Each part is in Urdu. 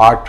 8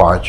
5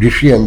DCM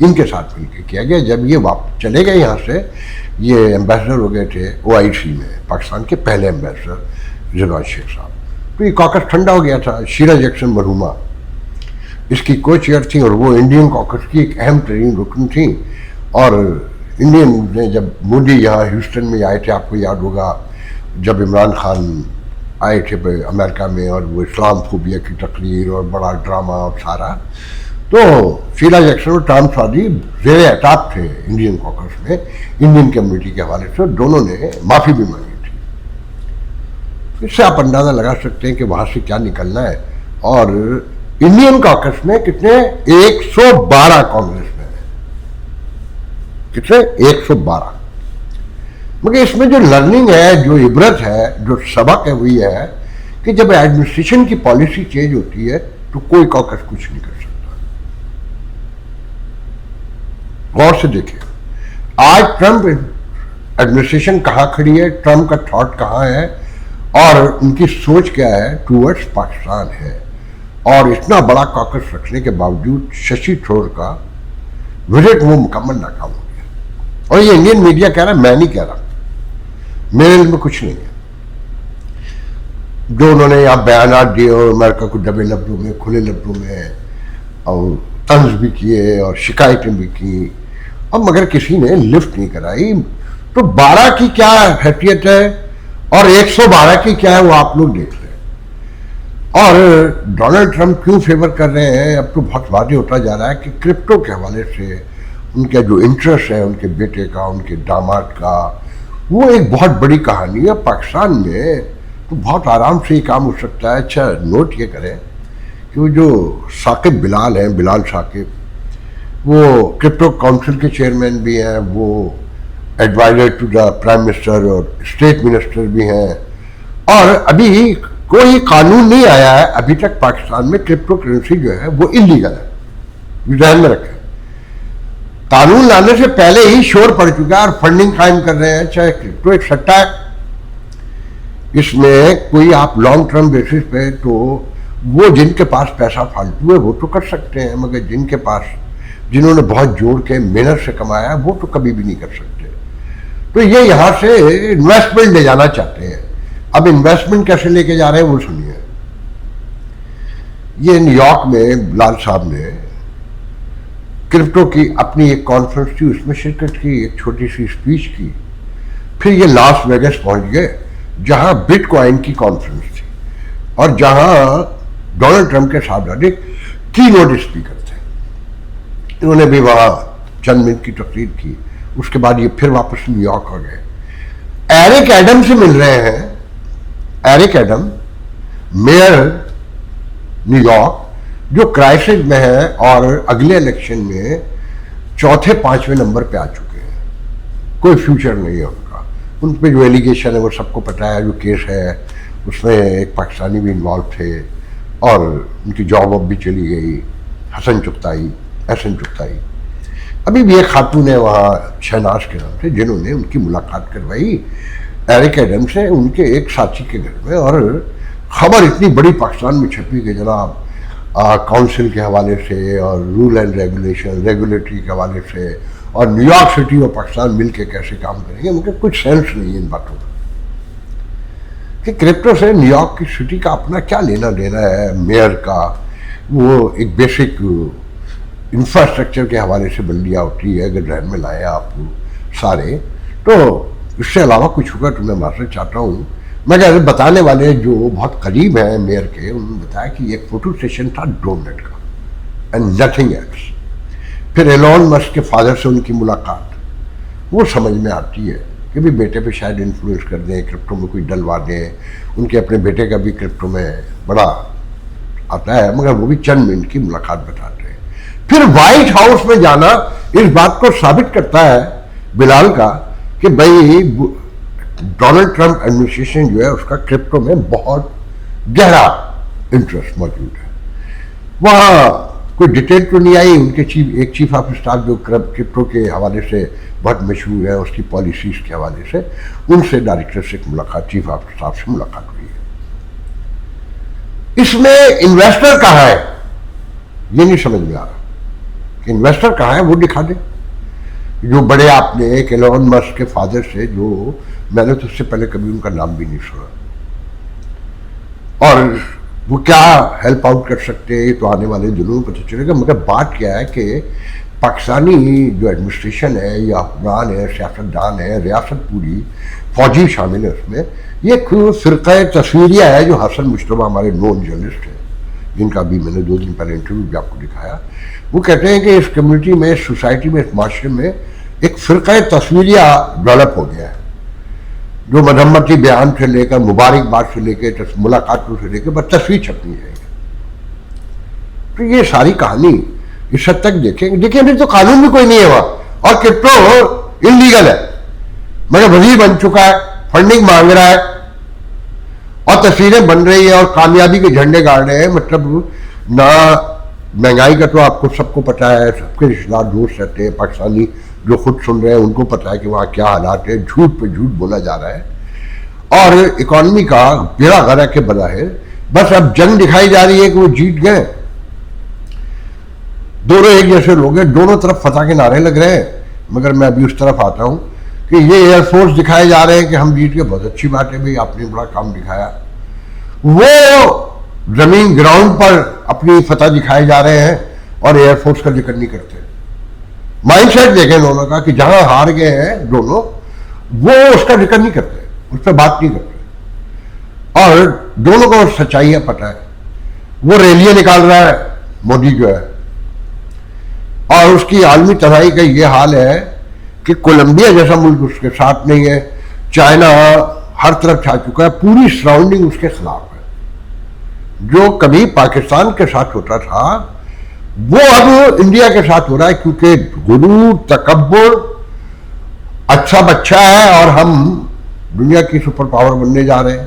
ان کے ساتھ مل کے کیا گیا. جب یہ چلے گئے یہاں سے, یہ ایمبیسڈر ہو گئے تھے OIC میں, پاکستان کے پہلے ایمبیسڈر رضوان شیخ صاحب. تو یہ کاکس ٹھنڈا ہو گیا تھا. شیلا جیکسن مرحومہ اس کی کو چیئر تھیں, اور وہ انڈین کاکس کی ایک اہم ترین رکن تھیں. اور انڈین نے جب مودی یہاں ہیوسٹن میں آئے تھے, آپ کو یاد ہوگا جب عمران خان آئے تھے امریکہ میں, اور وہ اسلام فوبیا کی تقریر اور بڑا ڈرامہ اور سارا, تو شیلا جیکسن اور ٹام سعودی زیر اعتاب تھے انڈین کاکس میں انڈین کمیونٹی کے حوالے سے, اور دونوں نے معافی بھی مانگی تھی. اس سے آپ اندازہ لگا سکتے ہیں کہ وہاں سے کیا نکلنا ہے. اور انڈین کاکس میں کتنے 112 کانگریس میں ہیں, کتنے 112. مگر اس میں جو لرننگ ہے, جو عبرت ہے, جو سبق ہے, وہ یہ ہے کہ جب ایڈمنسٹریشن کی پالیسی چینج ہوتی ہے تو کوئی کاکس کچھ نہیں کر سکتا. غور سے دیکھیں آج ٹرمپ ایڈمنسٹریشن کہاں کھڑی ہے, ٹرمپ کا تھاٹ کہاں ہے, اور ان کی سوچ کیا ہے ٹورڈز پاکستان ہے. اور اتنا بڑا کاکس رکھنے کے باوجود ششی تھرور کا وزٹ وہ مکمل ناکام ہو گیا. اور یہ انڈین میڈیا کہہ رہا ہے, میں نہیں کہہ رہا, میرے علم میں کچھ نہیں ہے. جو انہوں نے یہاں بیانات دیے اور امریکہ کو دبے لفظوں میں, کھلے لفظوں میں اور طنز بھی کیے اور شکایتیں بھی کی, اب مگر کسی نے لفٹ نہیں کرائی. تو 12 کی کیا حیثیت ہے اور 112 کی کیا ہے وہ آپ لوگ دیکھ لیں. اور ڈونلڈ ٹرمپ کیوں فیور کر رہے ہیں, اب تو بہت واضح ہوتا جا رہا ہے کہ کرپٹو کے حوالے سے ان کا جو انٹرسٹ ہے, ان کے بیٹے کا, ان کے داماد کا, وہ ایک بہت بڑی کہانی ہے. پاکستان میں تو بہت آرام سے یہ کام ہو سکتا ہے. اچھا نوٹ یہ کریں کہ وہ جو ثاقب بلال ہیں, بلال ثاقب, وہ کرپٹو کاؤنسل کے چیئرمین بھی ہیں, وہ adviser to the prime minister اور اسٹیٹ منسٹر بھی ہیں. اور ابھی کوئی قانون نہیں آیا ہے ابھی تک پاکستان میں کرپٹو کرنسی جو ہے وہ انلیگل ہے, ذہن میں رکھیں. قانون لانے سے پہلے ہی شور پڑ چکا ہے اور فنڈنگ قائم کر رہے ہیں. چاہے کرپٹو ایک سٹا ہے, اس میں کوئی آپ لانگ ٹرم بیسس پہ, تو وہ جن کے پاس پیسہ فالتو ہے وہ تو کر سکتے ہیں, مگر جن کے پاس, جنہوں نے بہت جوڑ کے محنت سے کمایا ہے, وہ تو کبھی بھی نہیں کر سکتے. تو یہ یہاں سے انویسٹمنٹ لے جانا چاہتے ہیں. اب انویسٹمنٹ کیسے لے کے جا رہے ہیں وہ سنیے. یہ نیو یارک میں لال صاحب نے کرپٹو کی اپنی ایک کانفرنس تھی, اس میں شرکت کی, ایک چھوٹی سی اسپیچ کی. پھر یہ لاس ویگس پہنچ گئے جہاں بٹ کوائن کی کانفرنس تھی, اور جہاں ڈونلڈ ٹرمپ کے صاحبزادے کی نوٹ اسپیکر تھے. انہوں نے بھی وہاں چند منٹ کی تقریر کی. اس کے بعد یہ پھر واپس نیو یارک آ گئے. ایرک ایڈم سے مل رہے ہیں. Eric Adam mayor New York, جو کرائسس میں ہے اور اگلے الیکشن میں 4تھے 5ویں نمبر پہ آ چکے ہیں. کوئی فیوچر نہیں ہے ان کا. ان پہ جو ایلیگیشن ہے وہ سب کو پتہ ہے. جو کیس ہے اس میں ایک پاکستانی بھی انوالو تھے, اور ان کی جاب اب بھی چلی گئی. حسن چغتائی, احسن چغتائی. ابھی بھی ایک خاتون ہے وہاں شہناز کے نام سے, جنہوں نے ان کی ملاقات کروائی ایرک ایڈم سے ان کے ایک ساتھی کے گھر میں. اور خبر اتنی بڑی پاکستان میں چھپی کہ جناب کاؤنسل کے حوالے سے اور رول اینڈ ریگولیشن, ریگولیٹری کے حوالے سے, اور نیو یارک سٹی اور پاکستان مل کے کیسے کام کریں گے. مجھے کچھ سینس نہیں ہے ان باتوں کا کہ کرپٹو سے نیو یارک کی سٹی کا اپنا کیا لینا دینا ہے. میئر کا وہ ایک بیسک انفراسٹرکچر کے حوالے سے بلدیاں ہوتی ہے, اگر ذہن میں لائیں آپ سارے, تو اس سے علاوہ کچھ ہوگا تو میں معذرت چاہتا ہوں. مگر بتانے والے جو بہت قریب ہیں میئر کے, انہوں نے بتایا کہ ایک فوٹو سیشن تھا 2 منٹ کا, اینڈ نتھنگ ایلس. پھر ایلون مسک کے فادر سے ان کی ملاقات, وہ سمجھ میں آتی ہے کہ بھی بیٹے پہ شاید انفلوئنس کر دیں, کرپٹو میں کوئی ڈلوا دیں. ان کے اپنے بیٹے کا بھی کرپٹو میں بڑا آتا ہے, مگر وہ بھی چند منٹ کی ملاقات بتاتے ہیں. پھر وائٹ ہاؤس میں جانا اس بات کو ثابت کرتا ہے بلال کا کہ بھائی ڈونلڈ ٹرمپ ایڈمنسٹریشن جو ہے اس کا کرپٹو میں بہت گہرا انٹرسٹ موجود ہے. وہاں کوئی ڈیٹیل تو نہیں آئی. ان کے ایک چیف آف اسٹاف جو کرپٹو کے حوالے سے بہت مشہور ہے, اس کی پالیسیز کے حوالے سے, ان سے ڈائریکٹر سے ملاقات, چیف آف اسٹاف سے ملاقات ہوئی ہے. اس میں انویسٹر کہاں ہے یہ نہیں سمجھ میں آ رہا. کہ انویسٹر کہاں ہے وہ دکھا دیں. جو بڑے آپ نے ایک ایلون مسک کے فادر سے جو میں نے تو اس سے پہلے کبھی ان کا نام بھی نہیں سنا, اور وہ کیا ہیلپ آؤٹ کر سکتے ہیں تو آنے والے دنوں میں پتہ چلے گا. مگر بات کیا ہے کہ پاکستانی جو ایڈمنسٹریشن ہے یا حکمران ہے, سیاستدان ہے, ریاست پوری, فوجی شامل ہے اس میں, یہ ایک فرقہ تصویریہ ہے جو حسن مشتبہ ہمارے نون جرنلسٹ ہیں جن کا بھی میں نے 2 دن پہلے انٹرویو بھی آپ کو دکھایا. وہ کہتے ہیں کہ اس کمیونٹی میں, اس سوسائٹی میں, اس معاشرے میں ایک فرقہ تصویریہ ڈیولپ ہو گیا ہے جو مذمتی بیان سے لے کر, مبارکباد سے لے کے, ملاقاتوں سے لے کے بس تصویر چھپنی ہے. تو یہ ساری کہانی اس حد تک دیکھیں ابھی تو قانون بھی کوئی نہیں ہے وہاں, اور کرپٹو انلیگل ہے, مگر وزیر بن چکا ہے, فنڈنگ مانگ رہا ہے, اور تصویریں بن رہی ہیں اور کامیابی کے جھنڈے گاڑ رہے ہیں. مطلب نہ مہنگائی کا تو آپ کو سب کو پتہ ہے, سب کے رشتہ دار دوست رہتے ہیں, پاکستانی جو خود سن رہے ہیں ان کو پتہ ہے کہ وہاں کیا حالات ہے, جھوٹ پہ جھوٹ بولا جا رہا ہے, اور اکانومی کا بیڑا غرق کے بظاہر بس اب جنگ دکھائی جا رہی ہے کہ وہ جیت گئے. دونوں ایک جیسے لوگ ہیں, دونوں طرف فتح کے نعرے لگ رہے ہیں, مگر میں ابھی اس طرف آتا ہوں کہ یہ ایئر فورس دکھائے جا رہے ہیں کہ ہم جیت کے, بہت اچھی بات ہے بھائی, آپ نے بڑا کام دکھایا. وہ زمین گراؤنڈ پر اپنی فتح دکھائے جا رہے ہیں اور ایئر فورس کا ذکر نہیں کرتے. مائنڈ سیٹ دیکھیں دونوں کا کہ جہاں ہار گئے ہیں دونوں, وہ اس کا ذکر نہیں کرتے, اس پہ بات نہیں کرتے, اور دونوں کو سچائیاں پتہ ہے. وہ ریلیاں نکال رہا ہے مودی جو ہے, اور اس کی عالمی تباہی کا یہ حال ہے کہ کولمبیا جیسا ملک اس کے ساتھ نہیں ہے, چائنا ہر طرف چھا چکا ہے, پوری سراؤنڈنگ اس کے خلاف ہے. جو کبھی پاکستان کے ساتھ ہوتا تھا وہ اب انڈیا کے ساتھ ہو رہا ہے, کیونکہ غرور, تکبر, اچھا بچہ ہے اور ہم دنیا کی سپر پاور بننے جا رہے ہیں,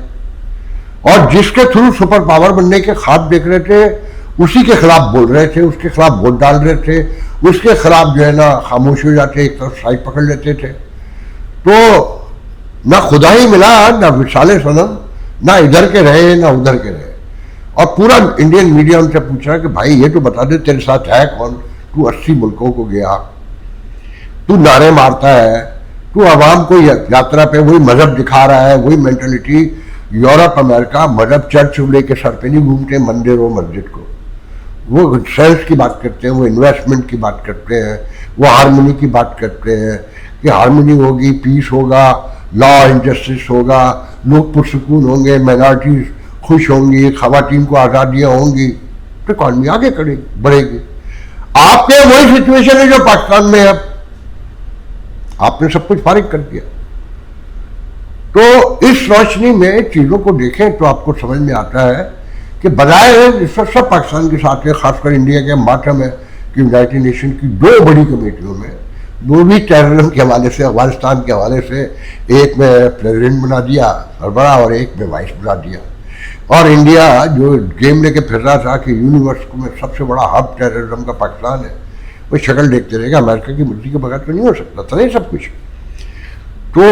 اور جس کے تھرو سپر پاور بننے کے خواب دیکھ رہے تھے اسی کے خلاف بول رہے تھے, اس کے خلاف ووٹ ڈال رہے تھے, اس کے خلاف جو ہے نا خاموش ہو جاتے, ایک طرف سائڈ پکڑ لیتے تھے. تو نہ خدا ہی ملا, نہ وشال صنم, نہ ادھر کے رہے نہ ادھر کے رہے. اور پورا انڈین میڈیا ان سے پوچھ رہا کہ بھائی یہ تو بتا دے تیرے ساتھ ہے کون, تو 80 ملکوں کو گیا, تو نعرے مارتا ہے, تو عوام کو یاترا پہ وہی مذہب دکھا رہا ہے, وہی مینٹلٹی. یورپ امریکہ مذہب چرچ لے کے سر پہ نہیں گھومتے, مندر و مسجد کو, وہ سیلس کی بات کرتے ہیں, وہ انویسٹمنٹ کی بات کرتے ہیں, وہ ہارمونی کی بات کرتے ہیں کہ ہارمونی ہوگی, پیس ہوگا, لا اینڈ جسٹس ہوگا, لوگ پرسکون ہوں گے, مائنارٹیز خوش ہوں گی, خواتین کو آزادیاں ہوں گی, تو اکانومی آگے بڑھے گی. آپ کے وہی سچویشن ہے جو پاکستان میں ہے. اب آپ نے سب کچھ فارغ کر دیا. تو اس روشنی میں چیزوں کو دیکھیں تو آپ کو سمجھ میں آتا ہے کہ بظاہر اس وقت سب پاکستان کے ساتھ ہے, خاص کر انڈیا کے ماتم ہے کہ یونائٹڈ نیشن کی 2 بڑی کمیٹیوں میں, وہ بھی ٹیررزم کے حوالے سے, افغانستان کے حوالے سے, ایک میں پریزیڈنٹ بنا دیا سربراہ اور ایک میں وائس بنا دیا. اور انڈیا جو گیم لے کے پھر رہا تھا کہ یونیورس میں سب سے بڑا ہب ٹیررزم کا پاکستان ہے, وہ شکل دیکھتے رہے گا, امریکہ کی مرضی کے بغیر تو نہیں ہو سکتا تھا یہ سب کچھ. تو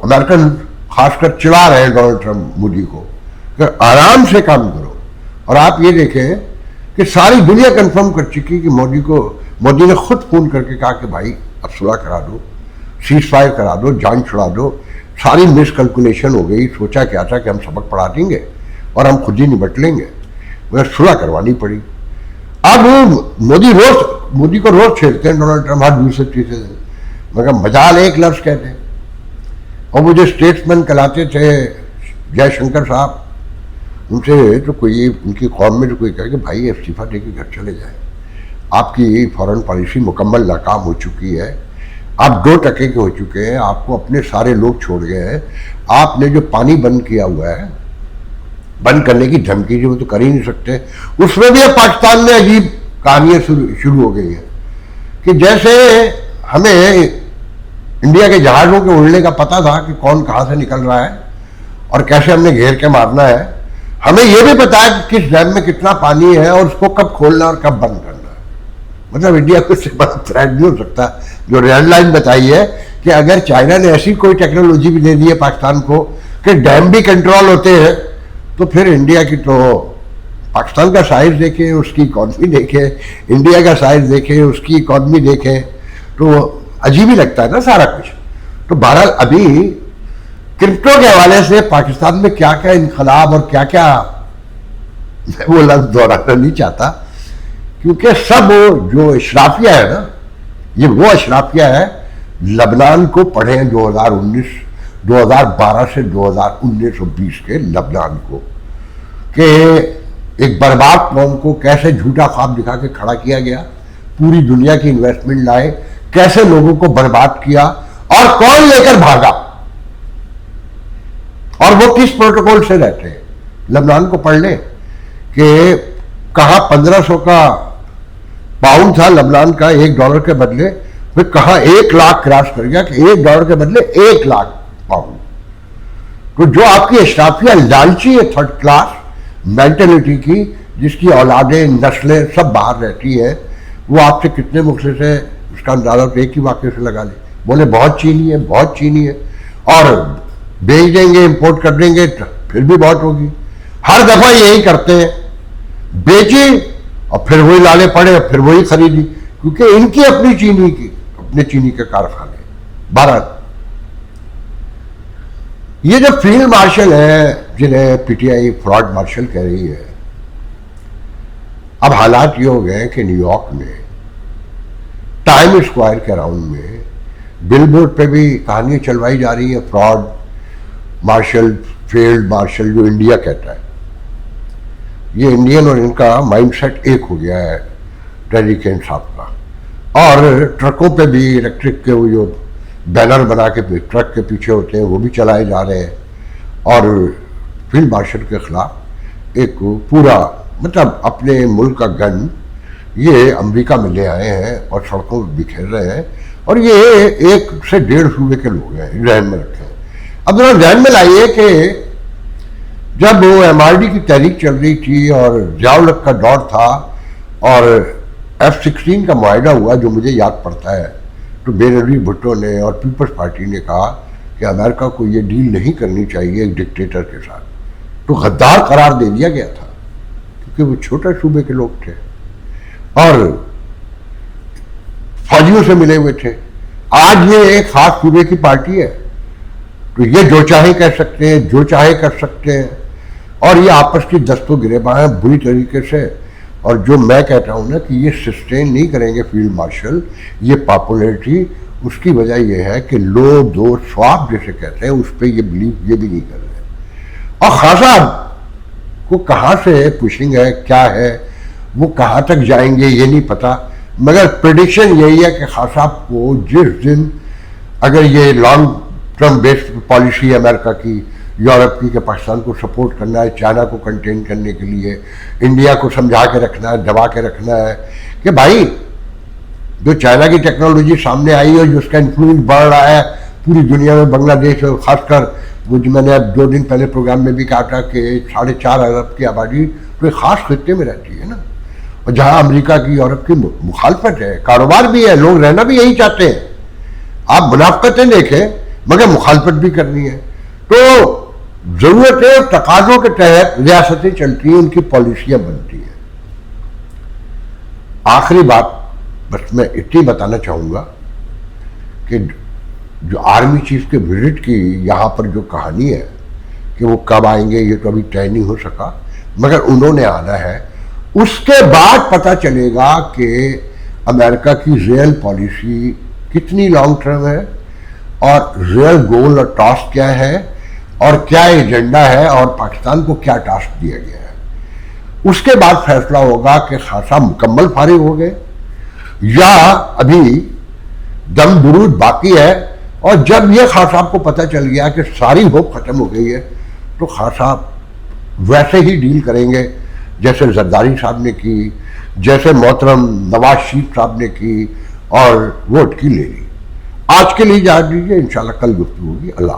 امریکن خاص کر چلا رہے ہیں ڈونلڈ ٹرمپ مودی کو کہ آرام سے کام کرو. اور آپ یہ دیکھیں کہ ساری دنیا کنفرم کر چکی کہ مودی نے خود فون کر کے کہا کہ بھائی اب صلح کرا دو, سیز فائر کرا دو, جان چھڑا دو. ساری مس کیلکولیشن ہو گئی, سوچا کیا تھا کہ ہم سبق پڑھا دیں گے اور ہم خود ہی نبٹ لیں گے, مگر صلح کروانی پڑی. اب مودی کو روز چھیڑتے ہیں ڈونلڈ ٹرمپ ہر دوسرے تیسرے دن, مگر مجال ایک لفظ کہتے ہیں. اور وہ جو اسٹیٹسمین کہلاتے تھے جے شنکر صاحب, ان سے تو کوئی ان کی قوم میں تو کوئی کہے کہ بھائی استعفیٰ دے کے گھر چلے جائیں, آپ کی فارن پالیسی مکمل ناکام ہو چکی ہے, آپ 2 ٹکے کے ہو چکے ہیں, آپ کو اپنے سارے لوگ چھوڑ گئے ہیں. آپ نے جو پانی بند کیا ہوا ہے, بند کرنے کی دھمکی جو وہ تو کر ہی نہیں سکتے, اس میں بھی اب پاکستان میں عجیب کہانیاں شروع ہو گئی ہیں کہ جیسے ہمیں انڈیا کے جہازوں کے اڑنے کا پتہ تھا کہ کون کہاں سے نکل رہا ہے اور کیسے ہم نے گھیر کے مارنا ہے, ہمیں یہ بھی پتا ہے کہ کس ڈیم میں کتنا پانی ہے اور اس کو کب کھولنا اور کب بند کرنا ہے. مطلب انڈیا کو اس سے بڑا تھریٹ نہیں ہو سکتا. جو ریڈ لائن بتائی ہے کہ اگر چائنا نے ایسی کوئی ٹیکنالوجی بھی دے دی ہے پاکستان کو کہ ڈیم بھی کنٹرول ہوتے ہیں, تو پھر انڈیا کی تو پاکستان کا سائز دیکھیں, اس کی اکانومی دیکھیں, انڈیا کا سائز دیکھیں, اس کی اکانومی دیکھیں, تو عجیب ہی لگتا ہے نا سارا کچھ. تو بہرحال ابھی کرپٹو کے حوالے سے پاکستان میں کیا کیا انقلاب اور کیا کیا, میں وہ لفظ دہرانا نہیں چاہتا, کیونکہ سب جو اشرافیہ ہے نا, یہ وہ اشرافیہ ہے لبنان کو پڑھیں 2012 سے 2019-20 کے لبنان کو, کہ ایک برباد قوم کو کیسے جھوٹا خواب دکھا کے کھڑا کیا گیا, پوری دنیا کی انویسٹمنٹ لائے, کیسے لوگوں کو برباد کیا اور کون لے کر بھاگا, اور وہ کس پروٹوکول سے رہتے ہیں. لبنان کو پڑھ لیں کہ کہاں 1500 کا پاؤنڈ تھا لبنان کا $1 کے بدلے, پھر کہاں 1 لاکھ کراس کر گیا کہ $1 کے بدلے 1 لاکھ پاؤنڈ. تو جو آپ کی اشرافیہ لالچی ہے تھرڈ کلاس مینٹلٹی کی, جس کی اولادیں نسلیں سب باہر رہتی ہیں, وہ آپ سے کتنے مخلص ہے اس کا اندازہ تو ایک ہی واقعے سے لگا لیں. بولے بہت چینی ہے, بہت چینی ہے, اور بیچ دیں گے, امپورٹ کر دیں گے, پھر بھی بہت ہوگی. ہر دفعہ یہی کرتے ہیں, بیچی اور پھر وہی لالے پڑے اور پھر وہی خریدی, کیونکہ ان کی اپنی چینی کے کارخانے. بہرحال یہ جو فیلڈ مارشل ہیں جنہیں پی ٹی آئی فراڈ مارشل کہہ رہی ہے, اب حالات یہ ہو گئے کہ نیو یارک میں ٹائم اسکوائر کے اراؤنڈ میں بل بورڈ پہ بھی کہانیاں چلوائی جا رہی ہیں فراڈ مارشل, فیلڈ مارشل جو انڈیا کہتا ہے. یہ انڈین اور ان کا مائنڈ سیٹ ایک ہو گیا ہے ٹیری کین صاحب کا. اور ٹرکوں پہ بھی الیکٹرک کے وہ جو بینر بنا کے ٹرک کے پیچھے ہوتے ہیں وہ بھی چلائے جا رہے ہیں, اور فیلڈ مارشل کے خلاف ایک پورا مطلب اپنے ملک کا گن یہ امریکہ میں لے آئے ہیں اور سڑکوں پہ بکھیر رہے ہیں, اور یہ 1 سے 1.5 صوبے کے لوگ ہیں, ذہن میں رکھیں. اب ذرا ذہن میں لائیے کہ جب وہ ایم آر ڈی کی تحریک چل رہی تھی اور ضیاء الحق کا دور تھا اور F-16 کا معاہدہ ہوا جو مجھے یاد پڑتا ہے, تو بینظیر بھٹو نے اور پیپلز پارٹی نے کہا کہ امریکہ کو یہ ڈیل نہیں کرنی چاہیے ایک ڈکٹیٹر کے ساتھ, تو غدار قرار دے دیا گیا تھا کیونکہ وہ چھوٹے صوبے کے لوگ تھے اور فوجیوں سے ملے ہوئے تھے. آج یہ ایک خاص صوبے کی پارٹی ہے, تو یہ جو چاہے کہہ سکتے ہیں, جو چاہے کر سکتے ہیں, اور یہ آپس کی دست و گریباں ہیں بری طریقے سے. اور جو میں کہتا ہوں نا کہ یہ سسٹین نہیں کریں گے فیلڈ مارشل, یہ پاپولیرٹی, اس کی وجہ یہ ہے کہ لو دو سواب جیسے کہتے ہیں اس پہ یہ بلیو یہ بھی نہیں کر رہے. اور خان صاحب کو کہاں سے پوشنگ ہے, کیا ہے, وہ کہاں تک جائیں گے یہ نہیں پتا, مگر پریڈکشن یہی ہے کہ خان صاحب کو جس دن اگر یہ لانگ ٹرم بیسڈ پالیسی ہے امریکہ کی, یورپ کی, کہ پاکستان کو سپورٹ کرنا ہے چائنا کو کنٹین کرنے کے لیے, انڈیا کو سمجھا کے رکھنا ہے, دبا کے رکھنا ہے کہ بھائی جو چائنا کی ٹیکنالوجی سامنے آئی ہے, جو اس کا انفلوئنس بڑھ رہا ہے پوری دنیا میں, بنگلہ دیش اور خاص کر وہ جو میں نے اب 2 دن پہلے پروگرام میں بھی کہا تھا کہ 4.5 ارب کی آبادی تو ایک خاص خطے میں رہتی ہے نا, اور جہاں امریکہ کی یورپ کی مخالفت ہے, کاروبار بھی ہے, لوگ رہنا بھی یہی چاہتے ہیں. آپ منافقتیں دیکھیں مگر مخالفت بھی کرنی ہے, تو ضرورت ہے تقاضوں کے تحت ریاستیں چلتی ہیں, ان کی پالیسیاں بنتی ہیں. آخری بات بس میں اتنی بتانا چاہوں گا کہ جو آرمی چیف کے وزٹ کی یہاں پر جو کہانی ہے کہ وہ کب آئیں گے یہ تو ابھی طے نہیں ہو سکا, مگر انہوں نے آنا ہے. اس کے بعد پتہ چلے گا کہ امریکہ کی ریئل پالیسی کتنی لانگ ٹرم ہے, اور ریئل گول اور ٹاسک کیا ہے, اور کیا ایجنڈا ہے, اور پاکستان کو کیا ٹاسک دیا گیا ہے. اس کے بعد فیصلہ ہوگا کہ خاصا مکمل فارغ ہو گئے یا ابھی دم درود باقی ہے. اور جب یہ خان صاحب کو پتہ چل گیا کہ ساری ہوپ ختم ہو گئی ہے, تو خان صاحب ویسے ہی ڈیل کریں گے جیسے زرداری صاحب نے کی, جیسے محترم نواز شریف صاحب نے کی, اور ووٹ کی لے لی. آج کے لیے اجازت دیجیے, انشاءاللہ کل گفتگو ہوگی. اللہ